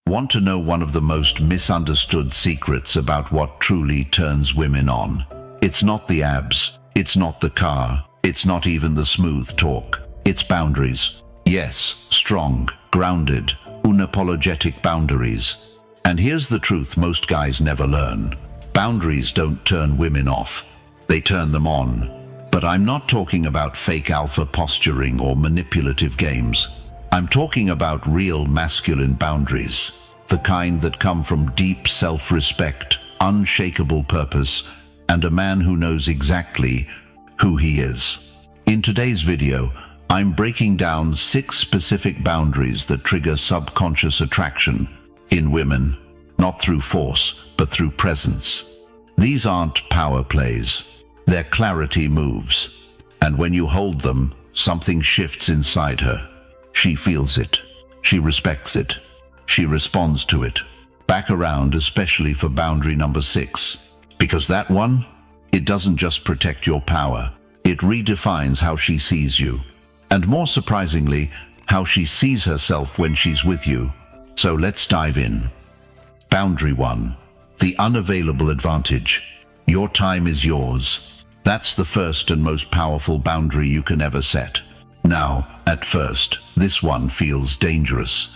Want to know one of the most misunderstood secrets about what truly turns women on? It's not the abs, it's not the car, it's not even the smooth talk. It's boundaries. Yes, strong, grounded, unapologetic boundaries. And here's the truth most guys never learn. Boundaries don't turn women off, they turn them on. But I'm not talking about fake alpha posturing or manipulative games. I'm talking about real masculine boundaries, the kind that come from deep self-respect, unshakable purpose, and a man who knows exactly who he is. In today's video, I'm breaking down 6 specific boundaries that trigger subconscious attraction in women, not through force, but through presence. These aren't power plays, they're clarity moves. And when you hold them, something shifts inside her. She feels it. She respects it. She responds to it. Back around, especially for boundary number 6. Because that one, it doesn't just protect your power. It redefines how she sees you. And more surprisingly, how she sees herself when she's with you. So let's dive in. Boundary 1. The unavailable advantage. Your time is yours. That's the first and most powerful boundary you can ever set. Now, at first, this one feels dangerous.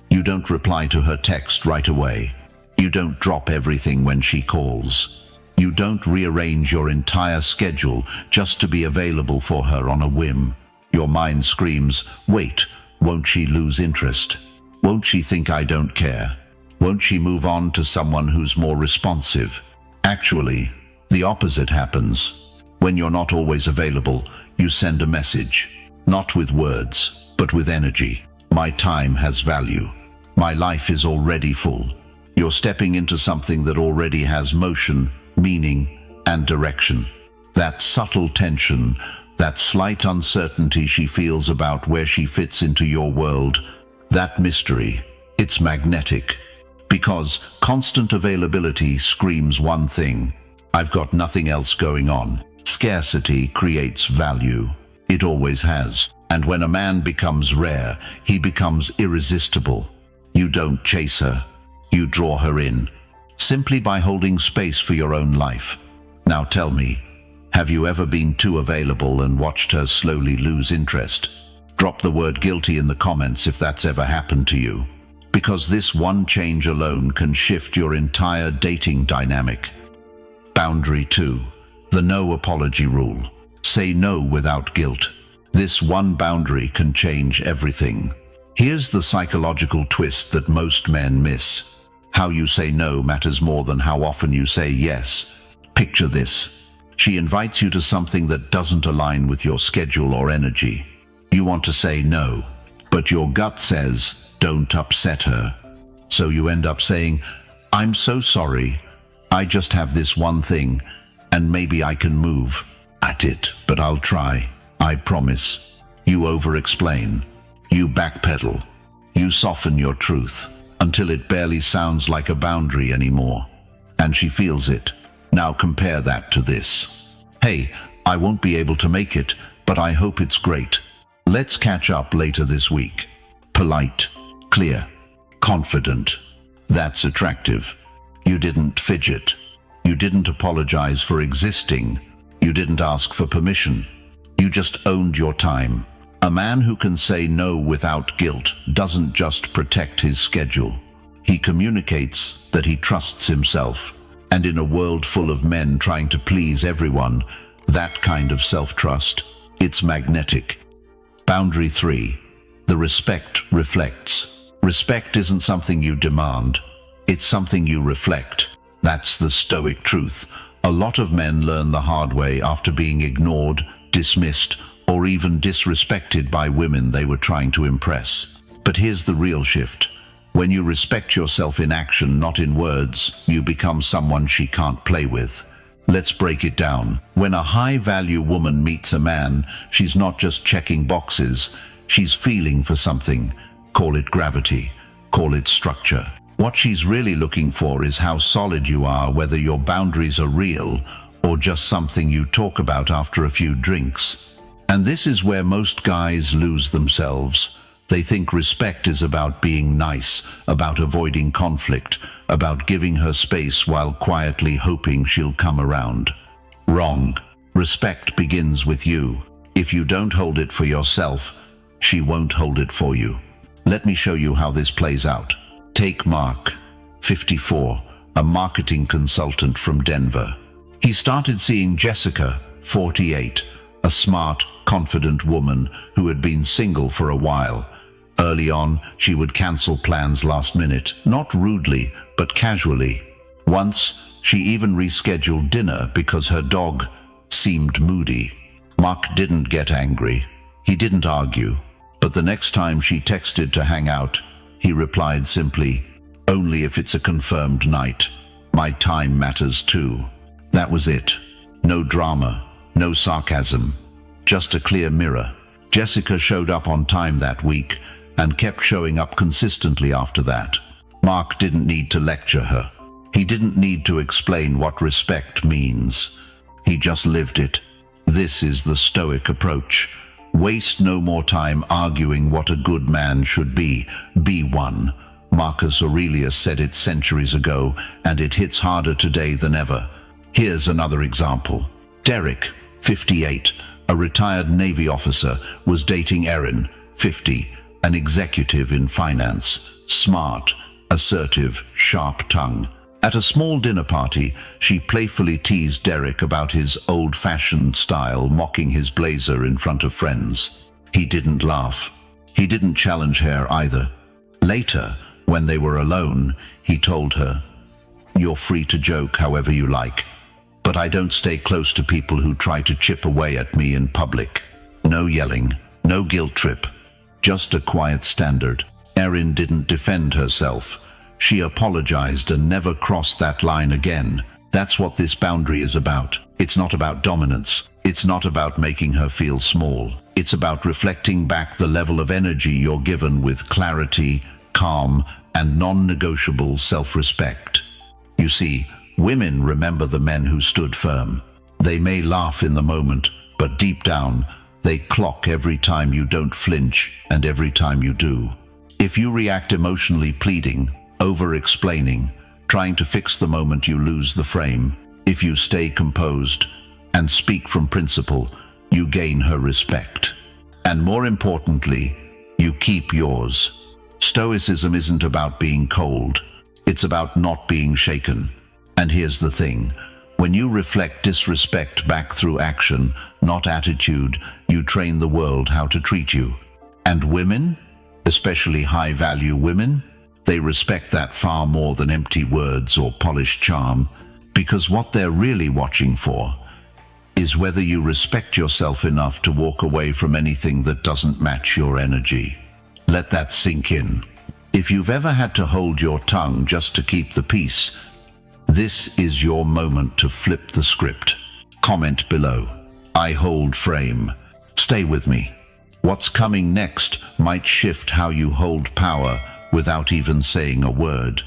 You don't reply to her text right away. You don't drop everything when she calls. You don't rearrange your entire schedule just to be available for her on a whim. Your mind screams, wait, won't she lose interest? Won't she think I don't care? Won't she move on to someone who's more responsive? Actually, the opposite happens. When you're not always available, you send a message. Not with words, but with energy. My time has value. My life is already full. You're stepping into something that already has motion, meaning, and direction. That subtle tension, that slight uncertainty she feels about where she fits into your world, that mystery, it's magnetic. Because constant availability screams one thing: I've got nothing else going on. Scarcity creates value. It always has. And when a man becomes rare, he becomes irresistible. You don't chase her. You draw her in, simply by holding space for your own life. Now tell me, have you ever been too available and watched her slowly lose interest? Drop the word guilty in the comments if that's ever happened to you. Because this one change alone can shift your entire dating dynamic. Boundary 2. The no apology rule. Say no without guilt. This one boundary can change everything. Here's the psychological twist that most men miss. How you say no matters more than how often you say yes. Picture this. She invites you to something that doesn't align with your schedule or energy. You want to say no, but your gut says, don't upset her. So you end up saying, I'm so sorry. I just have this one thing, and maybe I can move at it, but I'll try. I promise. You over-explain. You backpedal. You soften your truth until it barely sounds like a boundary anymore. And she feels it. Now compare that to this. Hey, I won't be able to make it, but I hope it's great. Let's catch up later this week. Polite, clear, confident. That's attractive. You didn't fidget. You didn't apologize for existing. You didn't ask for permission. You just owned your time. A man who can say no without guilt doesn't just protect his schedule. He communicates that he trusts himself. And in a world full of men trying to please everyone, that kind of self-trust, it's magnetic. Boundary 3. The respect reflects. Respect isn't something you demand. It's something you reflect. That's the Stoic truth. A lot of men learn the hard way after being ignored, dismissed, or even disrespected by women they were trying to impress. But here's the real shift. When you respect yourself in action, not in words, you become someone she can't play with. Let's break it down. When a high-value woman meets a man, she's not just checking boxes, she's feeling for something. Call it gravity, call it structure. What she's really looking for is how solid you are, whether your boundaries are real or just something you talk about after a few drinks. And this is where most guys lose themselves. They think respect is about being nice, about avoiding conflict, about giving her space while quietly hoping she'll come around. Wrong. Respect begins with you. If you don't hold it for yourself, she won't hold it for you. Let me show you how this plays out. Take Mark, 54, a marketing consultant from Denver. He started seeing Jessica, 48, a smart, confident woman who had been single for a while. Early on, she would cancel plans last minute, not rudely, but casually. Once, she even rescheduled dinner because her dog seemed moody. Mark didn't get angry. He didn't argue. But the next time she texted to hang out, he replied simply, "Only if it's a confirmed night. My time matters too." That was it. No drama, no sarcasm, just a clear mirror. Jessica showed up on time that week and kept showing up consistently after that. Mark didn't need to lecture her. He didn't need to explain what respect means. He just lived it. This is the Stoic approach. Waste no more time arguing what a good man should be. Be one. Marcus Aurelius said it centuries ago, and it hits harder today than ever. Here's another example. Derek, 58, a retired Navy officer, was dating Erin, 50, an executive in finance. Smart, assertive, sharp tongue. At a small dinner party, she playfully teased Derek about his old-fashioned style, mocking his blazer in front of friends. He didn't laugh. He didn't challenge her either. Later, when they were alone, he told her, "You're free to joke however you like, but I don't stay close to people who try to chip away at me in public. No yelling, no guilt trip, just a quiet standard." Erin didn't defend herself. She apologized and never crossed that line again. That's what this boundary is about. It's not about dominance. It's not about making her feel small. It's about reflecting back the level of energy you're given with clarity, calm, and non-negotiable self-respect. You see, women remember the men who stood firm. They may laugh in the moment, but deep down, they clock every time you don't flinch and every time you do. If you react emotionally, pleading, over-explaining, trying to fix the moment, you lose the frame. If you stay composed and speak from principle, you gain her respect. And more importantly, you keep yours. Stoicism isn't about being cold. It's about not being shaken. And here's the thing. When you reflect disrespect back through action, not attitude, you train the world how to treat you. And women, especially high-value women, they respect that far more than empty words or polished charm, because what they're really watching for is whether you respect yourself enough to walk away from anything that doesn't match your energy. Let that sink in. If you've ever had to hold your tongue just to keep the peace, this is your moment to flip the script. Comment below. I hold frame. Stay with me. What's coming next might shift how you hold power without even saying a word.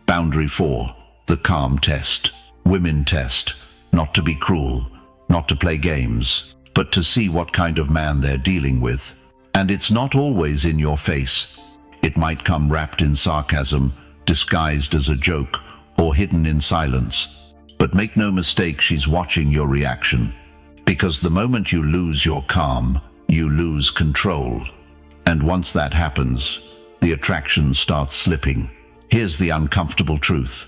Boundary 4. The calm test. Women test. Not to be cruel, not to play games, but to see what kind of man they're dealing with. And it's not always in your face. It might come wrapped in sarcasm, disguised as a joke, or hidden in silence. But make no mistake, she's watching your reaction. Because the moment you lose your calm, you lose control. And once that happens, the attraction starts slipping. Here's the uncomfortable truth.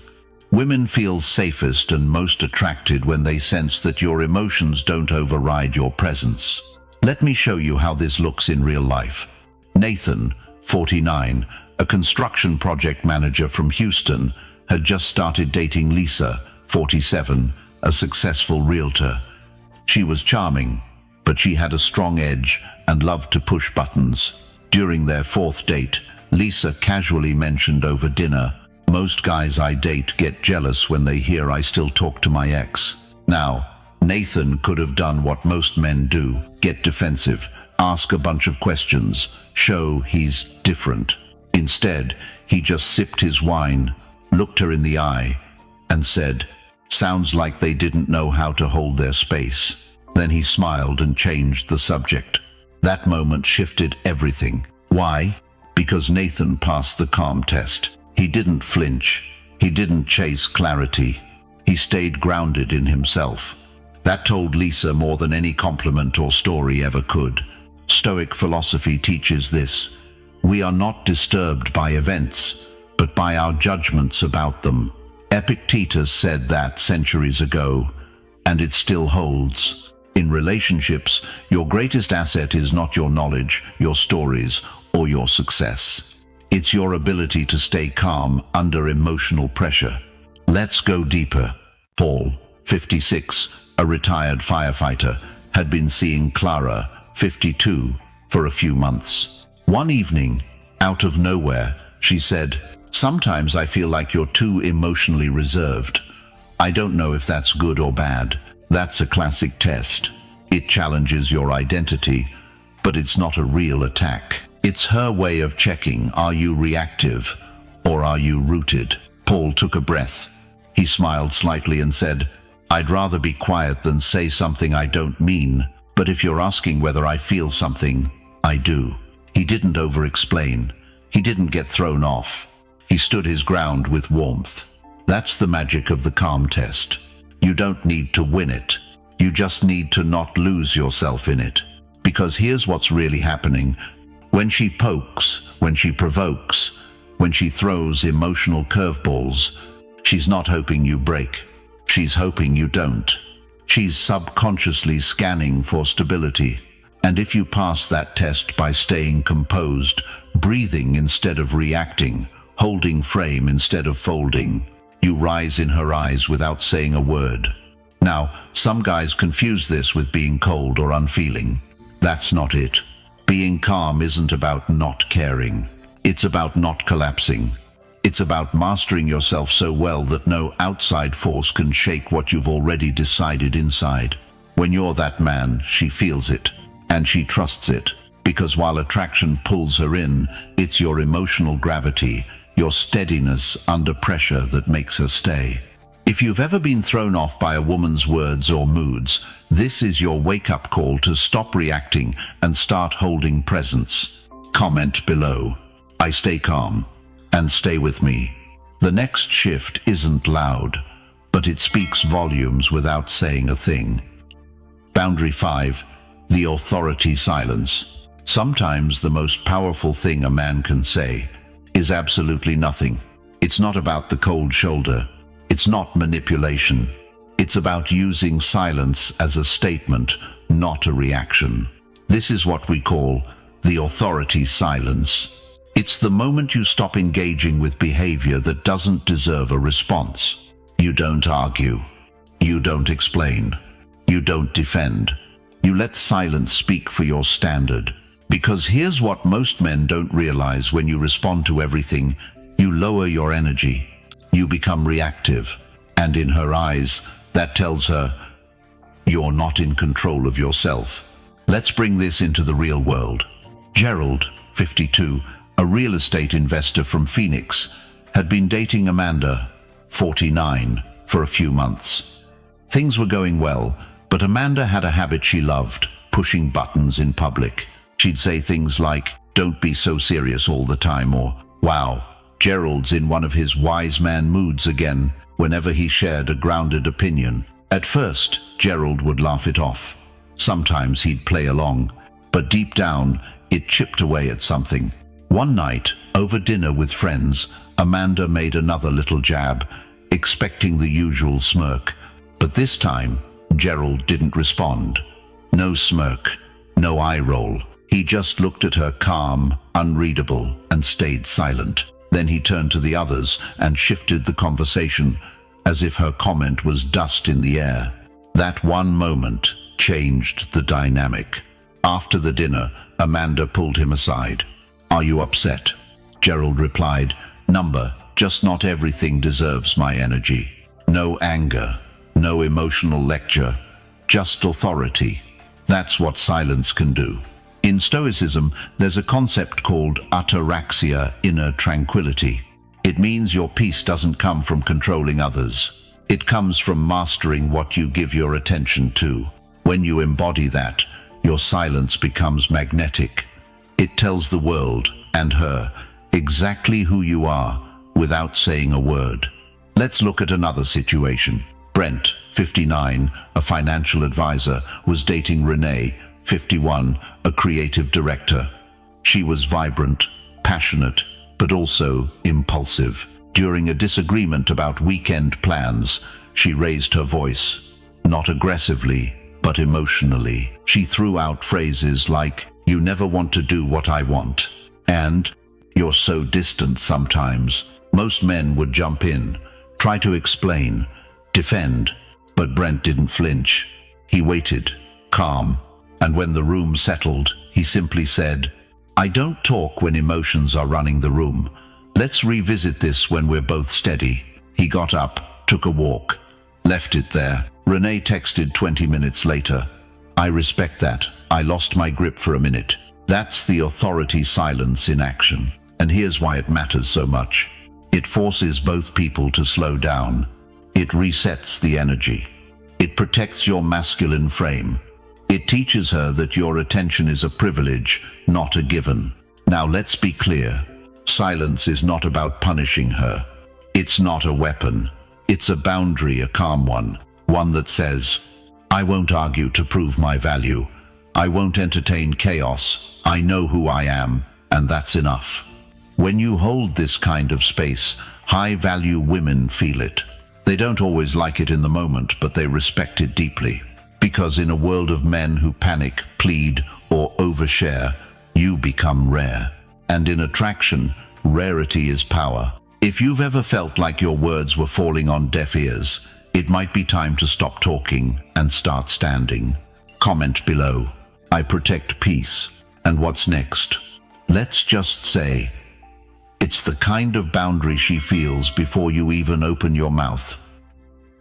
Women feel safest and most attracted when they sense that your emotions don't override your presence. Let me show you how this looks in real life. Nathan, 49, a construction project manager from Houston, had just started dating Lisa, 47, a successful realtor. She was charming, but she had a strong edge and loved to push buttons. During their 4th date, Lisa casually mentioned over dinner, "Most guys I date get jealous when they hear I still talk to my ex." Now, Nathan could have done what most men do, get defensive, ask a bunch of questions, show he's different. Instead, he just sipped his wine, looked her in the eye, and said, "Sounds like they didn't know how to hold their space." Then he smiled and changed the subject. That moment shifted everything. Why? Because Nathan passed the calm test. He didn't flinch. He didn't chase clarity. He stayed grounded in himself. That told Lisa more than any compliment or story ever could. Stoic philosophy teaches this. We are not disturbed by events, but by our judgments about them. Epictetus said that centuries ago, and it still holds. In relationships, your greatest asset is not your knowledge, your stories, or your success. It's your ability to stay calm under emotional pressure. Let's go deeper. Paul, 56, a retired firefighter, had been seeing Clara, 52, for a few months. One evening, out of nowhere, she said, "Sometimes I feel like you're too emotionally reserved. I don't know if that's good or bad." That's a classic test. It challenges your identity, but it's not a real attack. It's her way of checking, are you reactive or are you rooted? Paul took a breath. He smiled slightly and said, "I'd rather be quiet than say something I don't mean, but if you're asking whether I feel something, I do." He didn't over-explain. He didn't get thrown off. He stood his ground with warmth. That's the magic of the calm test. You don't need to win it. You just need to not lose yourself in it. Because here's what's really happening. When she pokes, when she provokes, when she throws emotional curveballs, she's not hoping you break. She's hoping you don't. She's subconsciously scanning for stability. And if you pass that test by staying composed, breathing instead of reacting, holding frame instead of folding, you rise in her eyes without saying a word. Now, some guys confuse this with being cold or unfeeling. That's not it. Being calm isn't about not caring. It's about not collapsing. It's about mastering yourself so well that no outside force can shake what you've already decided inside. When you're that man, she feels it, and she trusts it, because while attraction pulls her in, it's your emotional gravity, your steadiness under pressure that makes her stay. If you've ever been thrown off by a woman's words or moods, this is your wake-up call to stop reacting and start holding presence. Comment below. I stay calm. And stay with me. The next shift isn't loud, but it speaks volumes without saying a thing. Boundary 5. The authority silence. Sometimes the most powerful thing a man can say is absolutely nothing. It's not about the cold shoulder. It's not manipulation. It's about using silence as a statement, not a reaction. This is what we call the authority silence. It's the moment you stop engaging with behavior that doesn't deserve a response. You don't argue. You don't explain. You don't defend. You let silence speak for your standard. Because here's what most men don't realize: when you respond to everything, you lower your energy. You become reactive. And in her eyes, that tells her you're not in control of yourself. Let's bring this into the real world. Gerald, 52, a real estate investor from Phoenix, had been dating Amanda, 49, for a few months. Things were going well, but Amanda had a habit she loved: pushing buttons in public. She'd say things like, "Don't be so serious all the time," or, "Wow, Gerald's in one of his wise man moods again," whenever he shared a grounded opinion. At first, Gerald would laugh it off. Sometimes he'd play along, but deep down, it chipped away at something. One night, over dinner with friends, Amanda made another little jab, expecting the usual smirk. But this time, Gerald didn't respond. No smirk, no eye roll. He just looked at her calm, unreadable, and stayed silent. Then he turned to the others and shifted the conversation, as if her comment was dust in the air. That one moment changed the dynamic. After the dinner, Amanda pulled him aside. "Are you upset?" Gerald replied, "Number, just not everything deserves my energy. No anger, no emotional lecture, just authority." That's what silence can do. In Stoicism, there's a concept called ataraxia, inner tranquility. It means your peace doesn't come from controlling others. It comes from mastering what you give your attention to. When you embody that, your silence becomes magnetic. It tells the world, and her, exactly who you are, without saying a word. Let's look at another situation. Brent, 59, a financial advisor, was dating Renee, 51, a creative director. She was vibrant, passionate, but also impulsive. During a disagreement about weekend plans, she raised her voice, not aggressively, but emotionally. She threw out phrases like, "You never want to do what I want," and "You're so distant sometimes." Most men would jump in, try to explain, defend, but Brent didn't flinch. He waited, calm, and when the room settled, he simply said, "I don't talk when emotions are running the room. Let's revisit this when we're both steady." He got up, took a walk, left it there. Renee texted 20 minutes later, "I respect that. I lost my grip for a minute." That's the authority silence in action. And here's why it matters so much. It forces both people to slow down. It resets the energy. It protects your masculine frame. It teaches her that your attention is a privilege, not a given. Now let's be clear. Silence is not about punishing her. It's not a weapon. It's a boundary, a calm one. One that says, "I won't argue to prove my value. I won't entertain chaos. I know who I am, and that's enough." When you hold this kind of space, high-value women feel it. They don't always like it in the moment, but they respect it deeply. Because in a world of men who panic, plead, or overshare, you become rare. And in attraction, rarity is power. If you've ever felt like your words were falling on deaf ears, it might be time to stop talking and start standing. Comment below. I protect peace. And what's next? Let's just say, it's the kind of boundary she feels before you even open your mouth.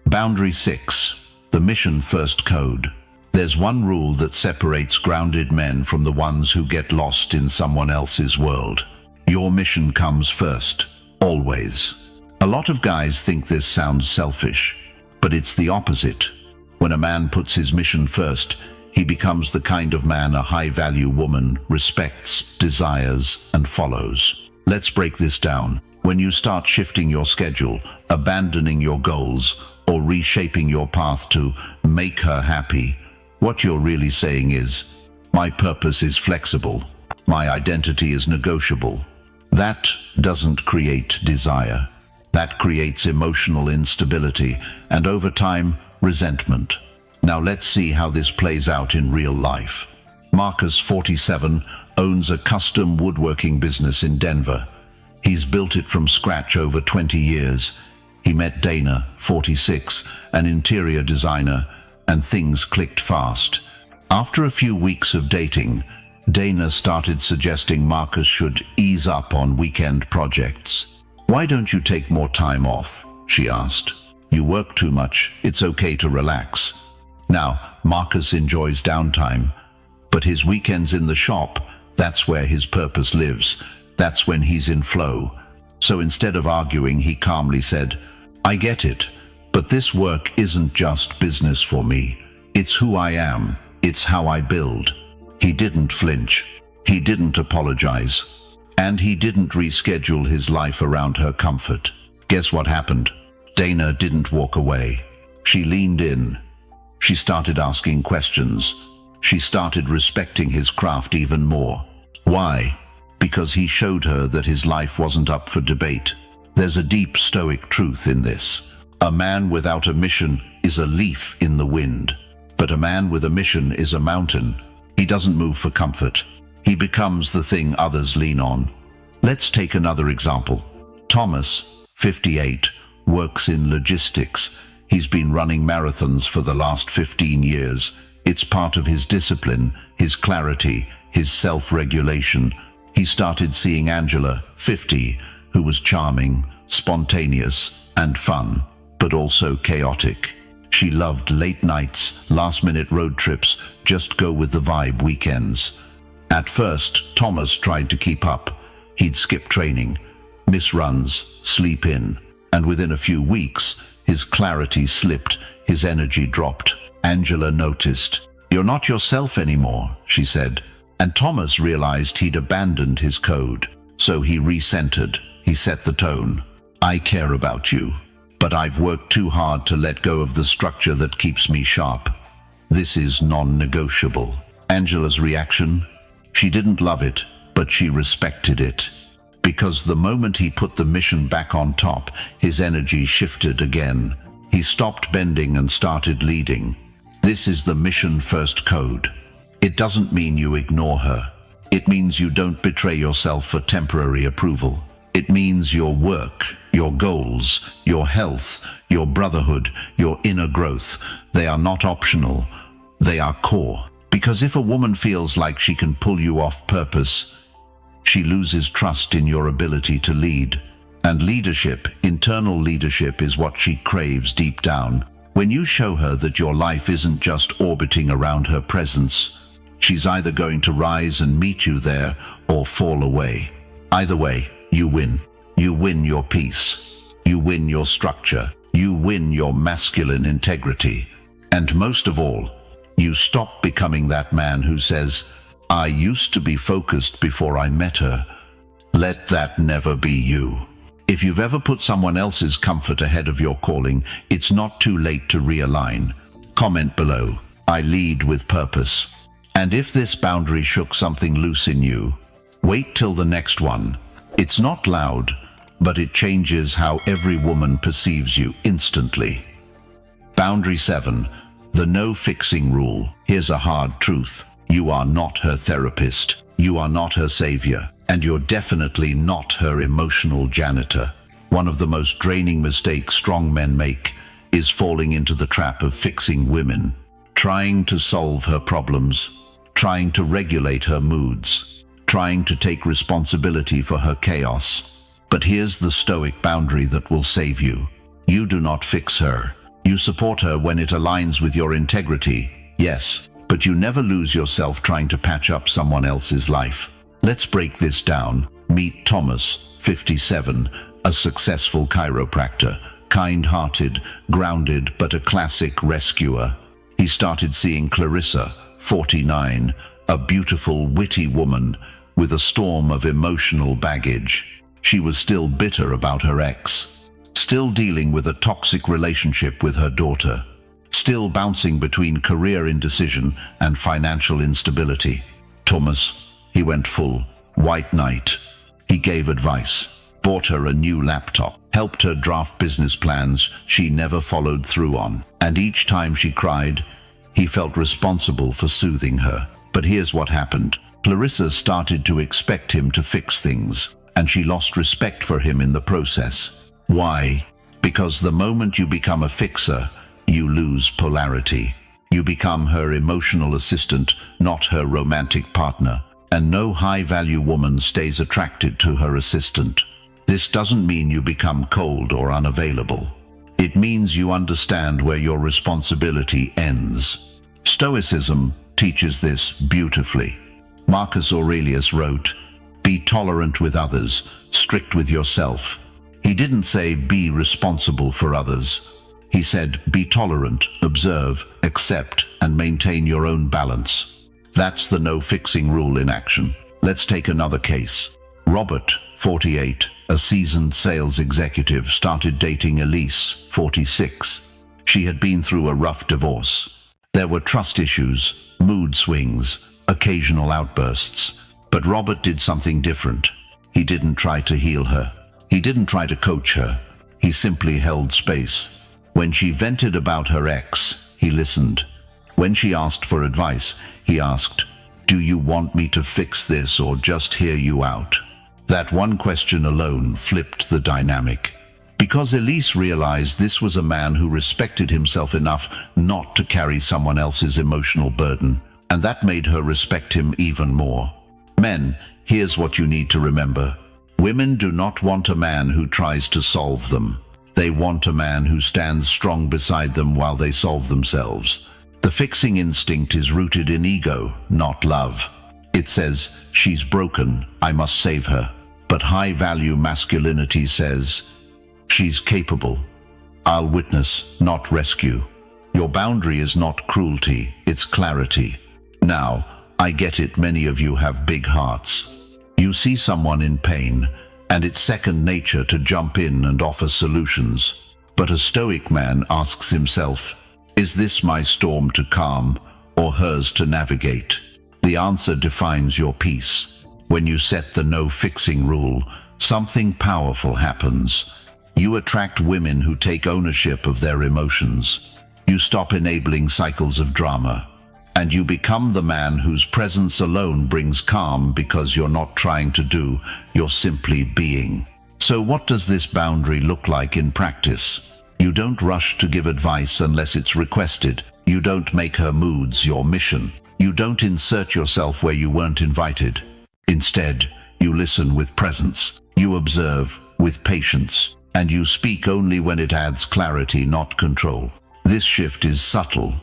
Boundary 6. The mission first code. There's one rule that separates grounded men from the ones who get lost in someone else's world. Your mission comes first. Always. A lot of guys think this sounds selfish, but it's the opposite. When a man puts his mission first, he becomes the kind of man a high-value woman respects, desires, and follows. Let's break this down. When you start shifting your schedule, abandoning your goals, or reshaping your path to make her happy, what you're really saying is, "My purpose is flexible. My identity is negotiable." That doesn't create desire. That creates emotional instability and, over time, resentment. Now let's see how this plays out in real life. Marcus, 47, owns a custom woodworking business in Denver. He's built it from scratch over 20 years. He met Dana, 46, an interior designer, and things clicked fast. After a few weeks of dating, Dana started suggesting Marcus should ease up on weekend projects. "Why don't you take more time off?" she asked. "You work too much. It's okay to relax." Now, Marcus enjoys downtime, but his weekends in the shop, that's where his purpose lives. That's when he's in flow. So instead of arguing, he calmly said, "I get it, but this work isn't just business for me. It's who I am. It's how I build." He didn't flinch. He didn't apologize. And he didn't reschedule his life around her comfort. Guess what happened? Dana didn't walk away. She leaned in. She started asking questions. She started respecting his craft even more. Why? Because he showed her that his life wasn't up for debate. There's a deep Stoic truth in this. A man without a mission is a leaf in the wind. But a man with a mission is a mountain. He doesn't move for comfort. He becomes the thing others lean on. Let's take another example. Thomas, 58, works in logistics. He's been running marathons for the last 15 years. It's part of his discipline, his clarity, his self-regulation. He started seeing Angela, 50, who was charming, spontaneous, and fun, but also chaotic. She loved late nights, last-minute road trips, just go with the vibe weekends. At first, Thomas tried to keep up. He'd skip training, miss runs, sleep in, and within a few weeks, his clarity slipped, his energy dropped. Angela noticed. "You're not yourself anymore," she said. And Thomas realized he'd abandoned his code. So he recentered. He set the tone. I care about you, but I've worked too hard to let go of the structure that keeps me sharp. This is non-negotiable. Angela's reaction? She didn't love it, but she respected it. Because the moment he put the mission back on top, his energy shifted again. He stopped bending and started leading. This is the mission-first code. It doesn't mean you ignore her. It means you don't betray yourself for temporary approval. It means your work, your goals, your health, your brotherhood, your inner growth, they are not optional. They are core. Because if a woman feels like she can pull you off purpose, she loses trust in your ability to lead. And leadership, internal leadership, is what she craves deep down. When you show her that your life isn't just orbiting around her presence, she's either going to rise and meet you there or fall away. Either way, you win. You win your peace. You win your structure. You win your masculine integrity. And most of all, you stop becoming that man who says, I used to be focused before I met her. Let that never be you. If you've ever put someone else's comfort ahead of your calling, it's not too late to realign. Comment below. I lead with purpose. And if this boundary shook something loose in you, wait till the next one. It's not loud, but it changes how every woman perceives you instantly. Boundary 7. The no fixing rule. Here's a hard truth. You are not her therapist. You are not her savior. And you're definitely not her emotional janitor. One of the most draining mistakes strong men make is falling into the trap of fixing women, trying to solve her problems, trying to regulate her moods, trying to take responsibility for her chaos. But here's the Stoic boundary that will save you. You do not fix her. You support her when it aligns with your integrity, yes, but you never lose yourself trying to patch up someone else's life. Let's break this down. Meet Thomas, 57, a successful chiropractor, kind-hearted, grounded, but a classic rescuer. He started seeing Clarissa, 49, a beautiful, witty woman with a storm of emotional baggage. She was still bitter about her ex, still dealing with a toxic relationship with her daughter, still bouncing between career indecision and financial instability. Thomas, he went full white knight. He gave advice, bought her a new laptop, helped her draft business plans she never followed through on. And each time she cried, he felt responsible for soothing her. But here's what happened. Clarissa started to expect him to fix things, and she lost respect for him in the process. Why? Because the moment you become a fixer, you lose polarity. You become her emotional assistant, not her romantic partner. And no high-value woman stays attracted to her assistant. This doesn't mean you become cold or unavailable. It means you understand where your responsibility ends. Stoicism teaches this beautifully. Marcus Aurelius wrote, "Be tolerant with others, strict with yourself." He didn't say be responsible for others. He said be tolerant, observe, accept, and maintain your own balance. That's the no-fixing rule in action. Let's take another case. Robert, 48, a seasoned sales executive, started dating Elise, 46. She had been through a rough divorce. There were trust issues, mood swings, occasional outbursts. But Robert did something different. He didn't try to heal her. He didn't try to coach her. He simply held space. When she vented about her ex, he listened. When she asked for advice, he asked, "Do you want me to fix this or just hear you out?" That one question alone flipped the dynamic. Because Elise realized this was a man who respected himself enough not to carry someone else's emotional burden, and that made her respect him even more. Men, here's what you need to remember. Women do not want a man who tries to solve them. They want a man who stands strong beside them while they solve themselves. The fixing instinct is rooted in ego, not love. It says, she's broken, I must save her. But high-value masculinity says, she's capable. I'll witness, not rescue. Your boundary is not cruelty, it's clarity. Now, I get it, many of you have big hearts. You see someone in pain, and it's second nature to jump in and offer solutions. But a Stoic man asks himself, is this my storm to calm, or hers to navigate? The answer defines your peace. When you set the no-fixing rule, something powerful happens. You attract women who take ownership of their emotions. You stop enabling cycles of drama. And you become the man whose presence alone brings calm, because you're not trying to do, you're simply being. So what does this boundary look like in practice? You don't rush to give advice unless it's requested. You don't make her moods your mission. You don't insert yourself where you weren't invited. Instead, you listen with presence. You observe with patience. And you speak only when it adds clarity, not control. This shift is subtle,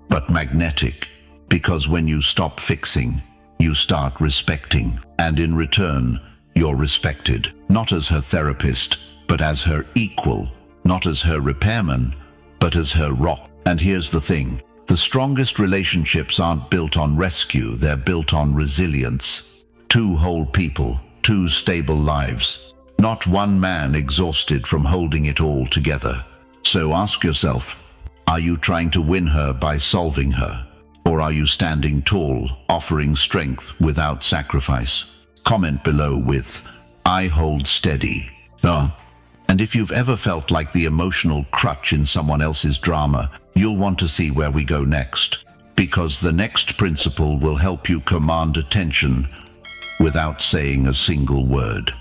but magnetic, because when you stop fixing, you start respecting. And in return, you're respected, not as her therapist, but as her equal, not as her repairman, but as her rock. And here's the thing, the strongest relationships aren't built on rescue, they're built on resilience. Two whole people, two stable lives, not one man exhausted from holding it all together. So ask yourself, are you trying to win her by solving her? Or are you standing tall, offering strength without sacrifice? Comment below with, I hold steady. And if you've ever felt like the emotional crutch in someone else's drama, you'll want to see where we go next. Because the next principle will help you command attention without saying a single word.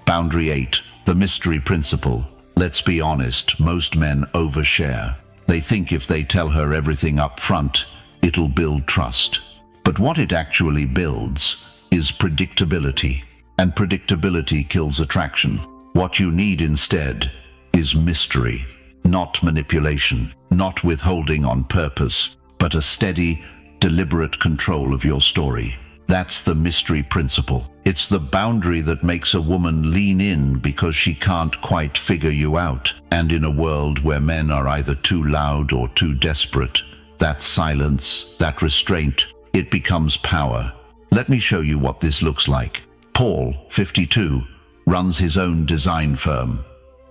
Boundary 8, the mystery principle. Let's be honest, most men overshare. They think if they tell her everything up front, it'll build trust. But what it actually builds is predictability. And predictability kills attraction. What you need instead is mystery, not manipulation, not withholding on purpose, but a steady, deliberate control of your story. That's the mystery principle. It's the boundary that makes a woman lean in because she can't quite figure you out. And in a world where men are either too loud or too desperate, that silence, that restraint, it becomes power. Let me show you what this looks like. Paul, 52, runs his own design firm.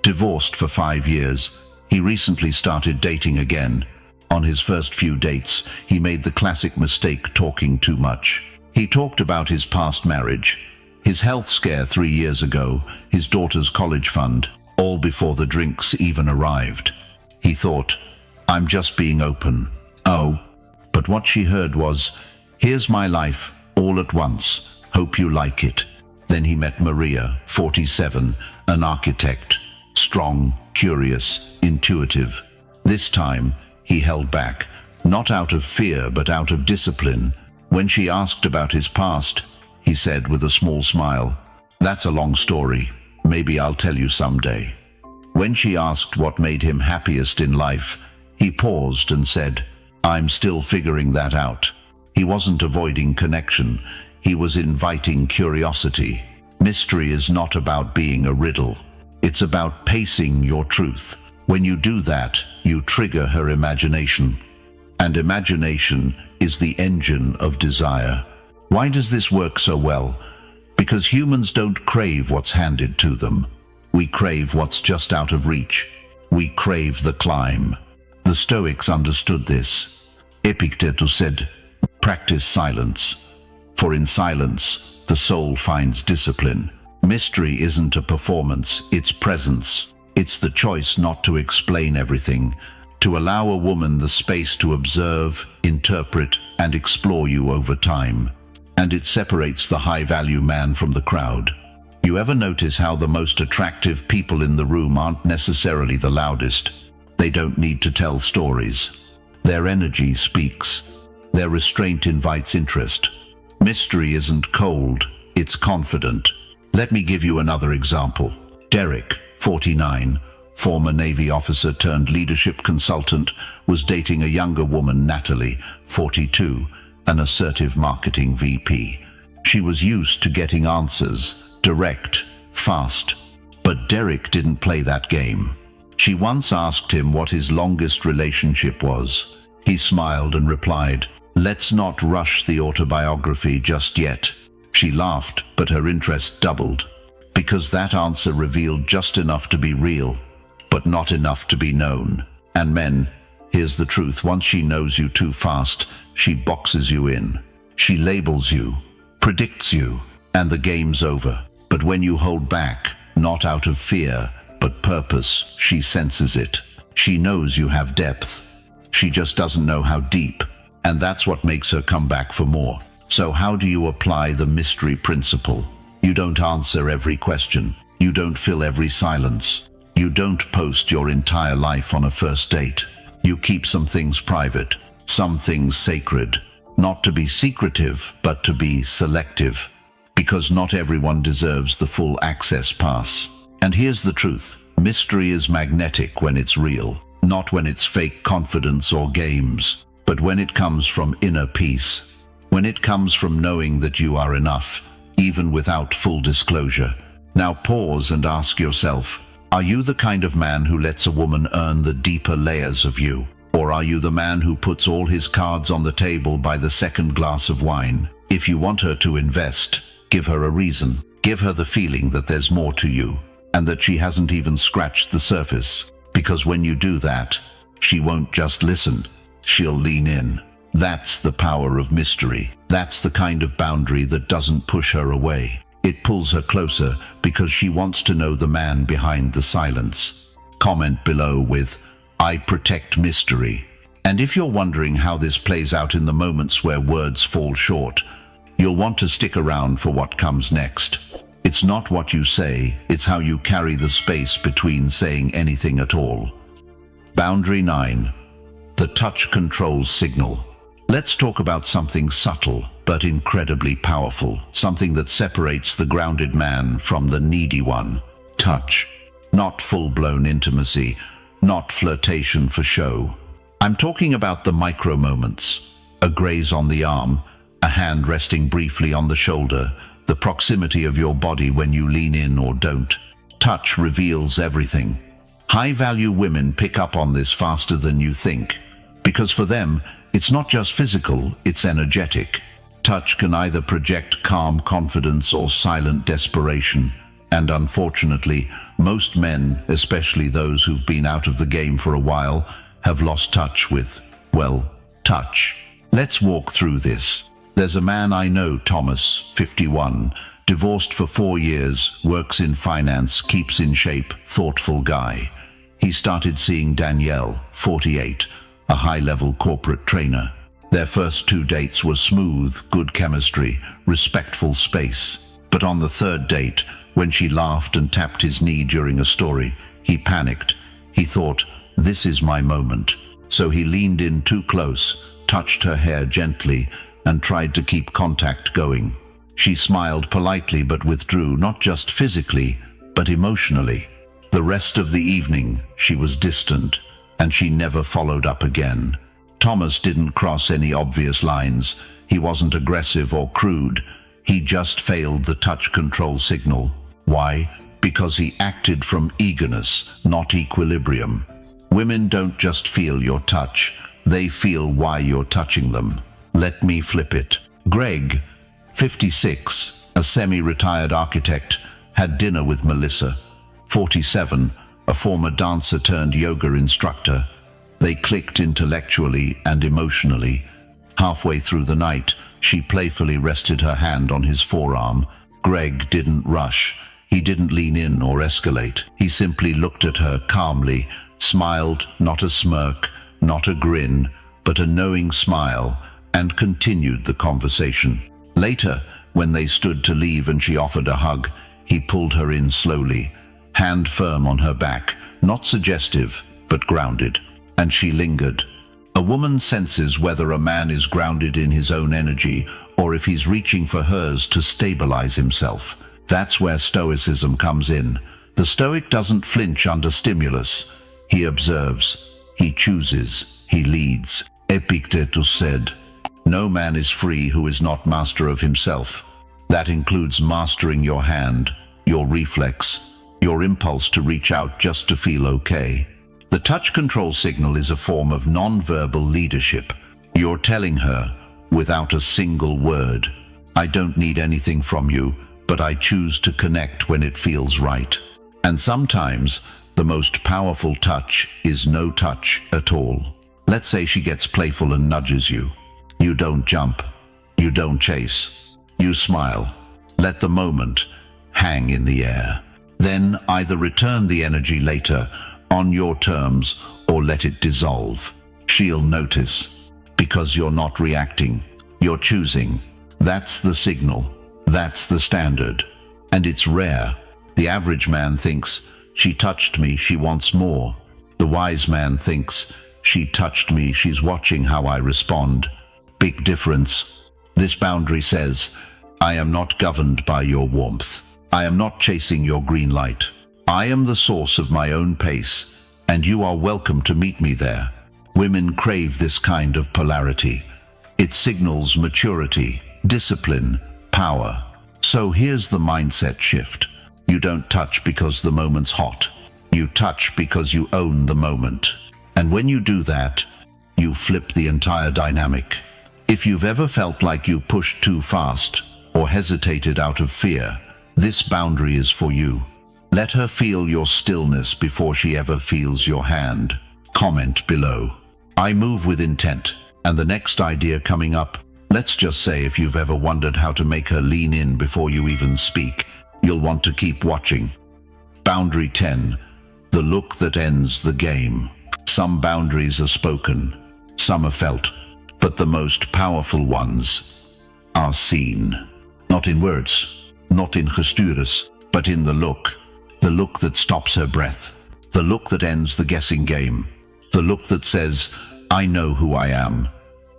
Divorced for 5 years, he recently started dating again. On his first few dates, he made the classic mistake talking too much. He talked about his past marriage, his health scare 3 years ago, his daughter's college fund, all before the drinks even arrived. He thought, I'm just being open. Oh, but what she heard was, here's my life, all at once, hope you like it. Then he met Maria, 47, an architect, strong, curious, intuitive. This time, he held back, not out of fear but out of discipline. When she asked about his past, he said with a small smile, that's a long story, maybe I'll tell you someday. When she asked what made him happiest in life, he paused and said, I'm still figuring that out. He wasn't avoiding connection, he was inviting curiosity. Mystery is not about being a riddle, it's about pacing your truth. When you do that, you trigger her imagination. And imagination is the engine of desire. Why does this work so well? Because humans don't crave what's handed to them. We crave what's just out of reach. We crave the climb. The Stoics understood this. Epictetus said, practice silence, for in silence the soul finds discipline. Mystery isn't a performance, it's presence. It's the choice not to explain everything, to allow a woman the space to observe, interpret, and explore you over time. And it separates the high-value man from the crowd. You ever notice how the most attractive people in the room aren't necessarily the loudest? They don't need to tell stories. Their energy speaks. Their restraint invites interest. Mystery isn't cold, it's confident. Let me give you another example. Derek, 49, former Navy officer turned leadership consultant, was dating a younger woman, Natalie, 42, an assertive marketing VP. She was used to getting answers, direct, fast. But Derek didn't play that game. She once asked him what his longest relationship was. He smiled and replied, Let's not rush the autobiography just yet. She laughed, but her interest doubled, because that answer revealed just enough to be real, but not enough to be known. And men, here's the truth, once she knows you too fast, she boxes you in. She labels you, predicts you, and the game's over. But when you hold back, not out of fear, but purpose, she senses it. She knows you have depth. She just doesn't know how deep, and that's what makes her come back for more. So how do you apply the mystery principle? You don't answer every question. You don't fill every silence. You don't post your entire life on a first date. You keep some things private, some things sacred. Not to be secretive, but to be selective. Because not everyone deserves the full access pass. And here's the truth. Mystery is magnetic when it's real, not when it's fake confidence or games, but when it comes from inner peace. When it comes from knowing that you are enough, even without full disclosure. Now pause and ask yourself, are you the kind of man who lets a woman earn the deeper layers of you? Or are you the man who puts all his cards on the table by the second glass of wine? If you want her to invest, give her a reason. Give her the feeling that there's more to you, and that she hasn't even scratched the surface. Because when you do that, she won't just listen, she'll lean in. That's the power of mystery. That's the kind of boundary that doesn't push her away. It pulls her closer because she wants to know the man behind the silence. Comment below with, I protect mystery. And if you're wondering how this plays out in the moments where words fall short, you'll want to stick around for what comes next. It's not what you say, it's how you carry the space between saying anything at all. Boundary 9. The touch control signal. Let's talk about something subtle, but incredibly powerful. Something that separates the grounded man from the needy one. Touch. Not full-blown intimacy, not flirtation for show. I'm talking about the micro moments. A graze on the arm, a hand resting briefly on the shoulder, the proximity of your body when you lean in or don't. Touch reveals everything. High-value women pick up on this faster than you think, because for them, it's not just physical, it's energetic. Touch can either project calm confidence or silent desperation. And unfortunately, most men, especially those who've been out of the game for a while, have lost touch with, well, touch. Let's walk through this. There's a man I know, Thomas, 51, divorced for 4 years, works in finance, keeps in shape, thoughtful guy. He started seeing Danielle, 48, a high-level corporate trainer. Their first 2 dates were smooth, good chemistry, respectful space. But on the 3rd date, when she laughed and tapped his knee during a story, he panicked. He thought, this is my moment. So he leaned in too close, touched her hair gently, and tried to keep contact going. She smiled politely but withdrew, not just physically, but emotionally. The rest of the evening, she was distant, and she never followed up again. Thomas didn't cross any obvious lines. He wasn't aggressive or crude. He just failed the touch control signal. Why? Because he acted from eagerness, not equilibrium. Women don't just feel your touch, they feel why you're touching them. Let me flip it. Greg, 56, a semi-retired architect, had dinner with Melissa, 47, a former dancer turned yoga instructor. They clicked intellectually and emotionally. Halfway through the night, she playfully rested her hand on his forearm. Greg didn't rush. He didn't lean in or escalate. He simply looked at her calmly, smiled, not a smirk, not a grin, but a knowing smile, and continued the conversation. Later, when they stood to leave and she offered a hug, he pulled her in slowly, hand firm on her back, not suggestive, but grounded. And she lingered. A woman senses whether a man is grounded in his own energy or if he's reaching for hers to stabilize himself. That's where Stoicism comes in. The Stoic doesn't flinch under stimulus. He observes, he chooses, he leads. Epictetus said, "No man is free who is not master of himself." That includes mastering your hand, your reflex, your impulse to reach out just to feel okay. The touch control signal is a form of non-verbal leadership. You're telling her, without a single word. I don't need anything from you, but I choose to connect when it feels right. And sometimes, the most powerful touch is no touch at all. Let's say she gets playful and nudges you. You don't jump. You don't chase. You smile. Let the moment hang in the air. Then either return the energy later, on your terms, or let it dissolve. She'll notice. Because you're not reacting. You're choosing. That's the signal. That's the standard. And it's rare. The average man thinks, she touched me, she wants more. The wise man thinks, she touched me, she's watching how I respond. Big difference. This boundary says, I am not governed by your warmth. I am not chasing your green light. I am the source of my own pace, and you are welcome to meet me there. Women crave this kind of polarity. It signals maturity, discipline, power. So here's the mindset shift. You don't touch because the moment's hot. You touch because you own the moment. And when you do that, you flip the entire dynamic. If you've ever felt like you pushed too fast or hesitated out of fear, this boundary is for you. Let her feel your stillness before she ever feels your hand. Comment below. I move with intent. And the next idea coming up, let's just say if you've ever wondered how to make her lean in before you even speak, you'll want to keep watching. Boundary 10. The look that ends the game. Some boundaries are spoken, some are felt, but the most powerful ones are seen. Not in words, not in gestures, but in the look. The look that stops her breath. The look that ends the guessing game. The look that says, I know who I am.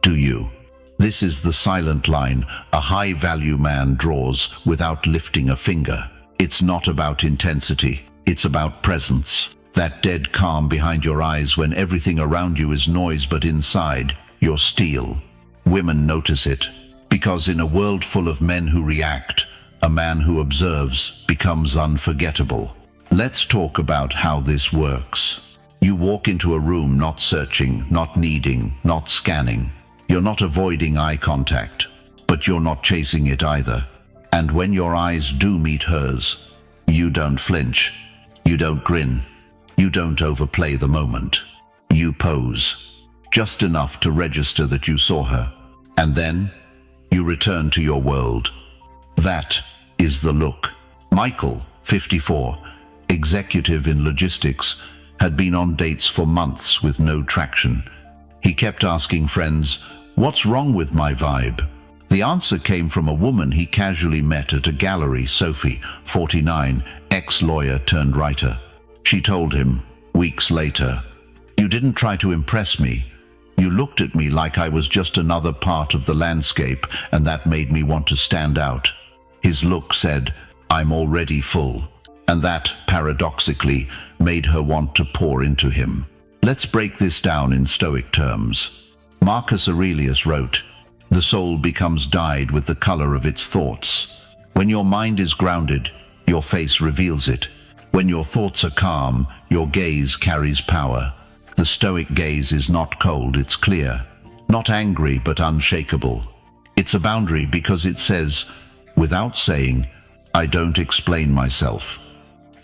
Do you? This is the silent line a high-value man draws without lifting a finger. It's not about intensity, it's about presence. That dead calm behind your eyes when everything around you is noise but inside, you're steel. Women notice it, because in a world full of men who react, a man who observes becomes unforgettable. Let's talk about how this works. You walk into a room not searching, not needing, not scanning. You're not avoiding eye contact, but you're not chasing it either. And when your eyes do meet hers, you don't flinch, you don't grin, you don't overplay the moment. You pose, just enough to register that you saw her, and then you return to your world. That is the look. Michael, 54, executive in logistics, had been on dates for months with no traction. He kept asking friends, what's wrong with my vibe? The answer came from a woman he casually met at a gallery, Sophie, 49, ex-lawyer turned writer. She told him, weeks later, you didn't try to impress me. You looked at me like I was just another part of the landscape, and that made me want to stand out. His look said, I'm already full. And that, paradoxically, made her want to pour into him. Let's break this down in Stoic terms. Marcus Aurelius wrote, the soul becomes dyed with the color of its thoughts. When your mind is grounded, your face reveals it. When your thoughts are calm, your gaze carries power. The Stoic gaze is not cold, it's clear. Not angry, but unshakable. It's a boundary because it says, without saying, I don't explain myself.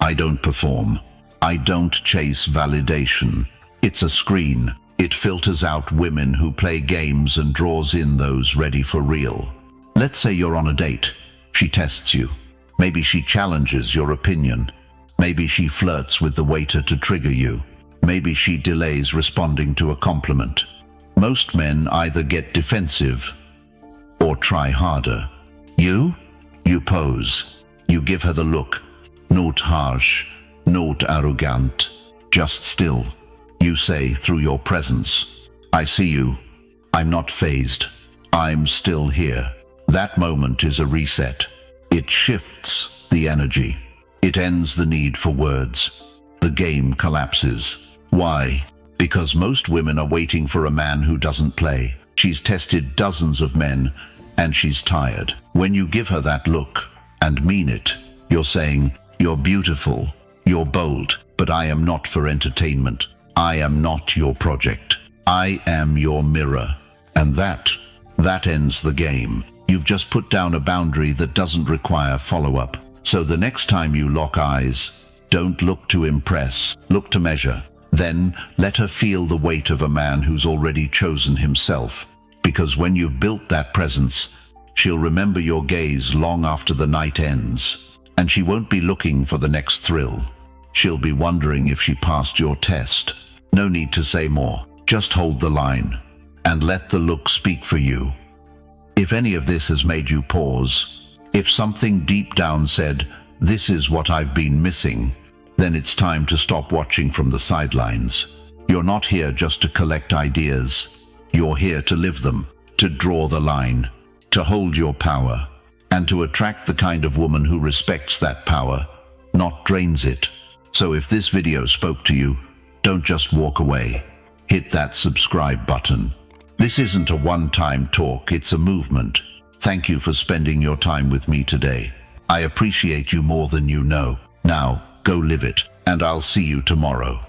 I don't perform. I don't chase validation. It's a screen. It filters out women who play games and draws in those ready for real. Let's say you're on a date. She tests you. Maybe she challenges your opinion. Maybe she flirts with the waiter to trigger you. Maybe she delays responding to a compliment. Most men either get defensive or try harder. You pose. You give her the look. Not harsh, not arrogant, just still. You say through your presence, I see you. I'm not fazed. I'm still here. That moment is a reset. It shifts the energy. It ends the need for words. The game collapses. Why? Because most women are waiting for a man who doesn't play. She's tested dozens of men, and she's tired. When you give her that look, and mean it, you're saying, you're beautiful, you're bold, but I am not for entertainment. I am not your project. I am your mirror. And that That ends the game. You've just put down a boundary that doesn't require follow-up. So the next time you lock eyes, don't look to impress, look to measure. Then let her feel the weight of a man who's already chosen himself. Because when you've built that presence, she'll remember your gaze long after the night ends. And she won't be looking for the next thrill. She'll be wondering if she passed your test. No need to say more. Just hold the line. And let the look speak for you. If any of this has made you pause, if something deep down said, "This is what I've been missing," then it's time to stop watching from the sidelines. You're not here just to collect ideas. You're here to live them, to draw the line, to hold your power, and to attract the kind of woman who respects that power, not drains it. So if this video spoke to you, don't just walk away. Hit that subscribe button. This isn't a one-time talk, it's a movement. Thank you for spending your time with me today. I appreciate you more than you know. Now, go live it, and I'll see you tomorrow.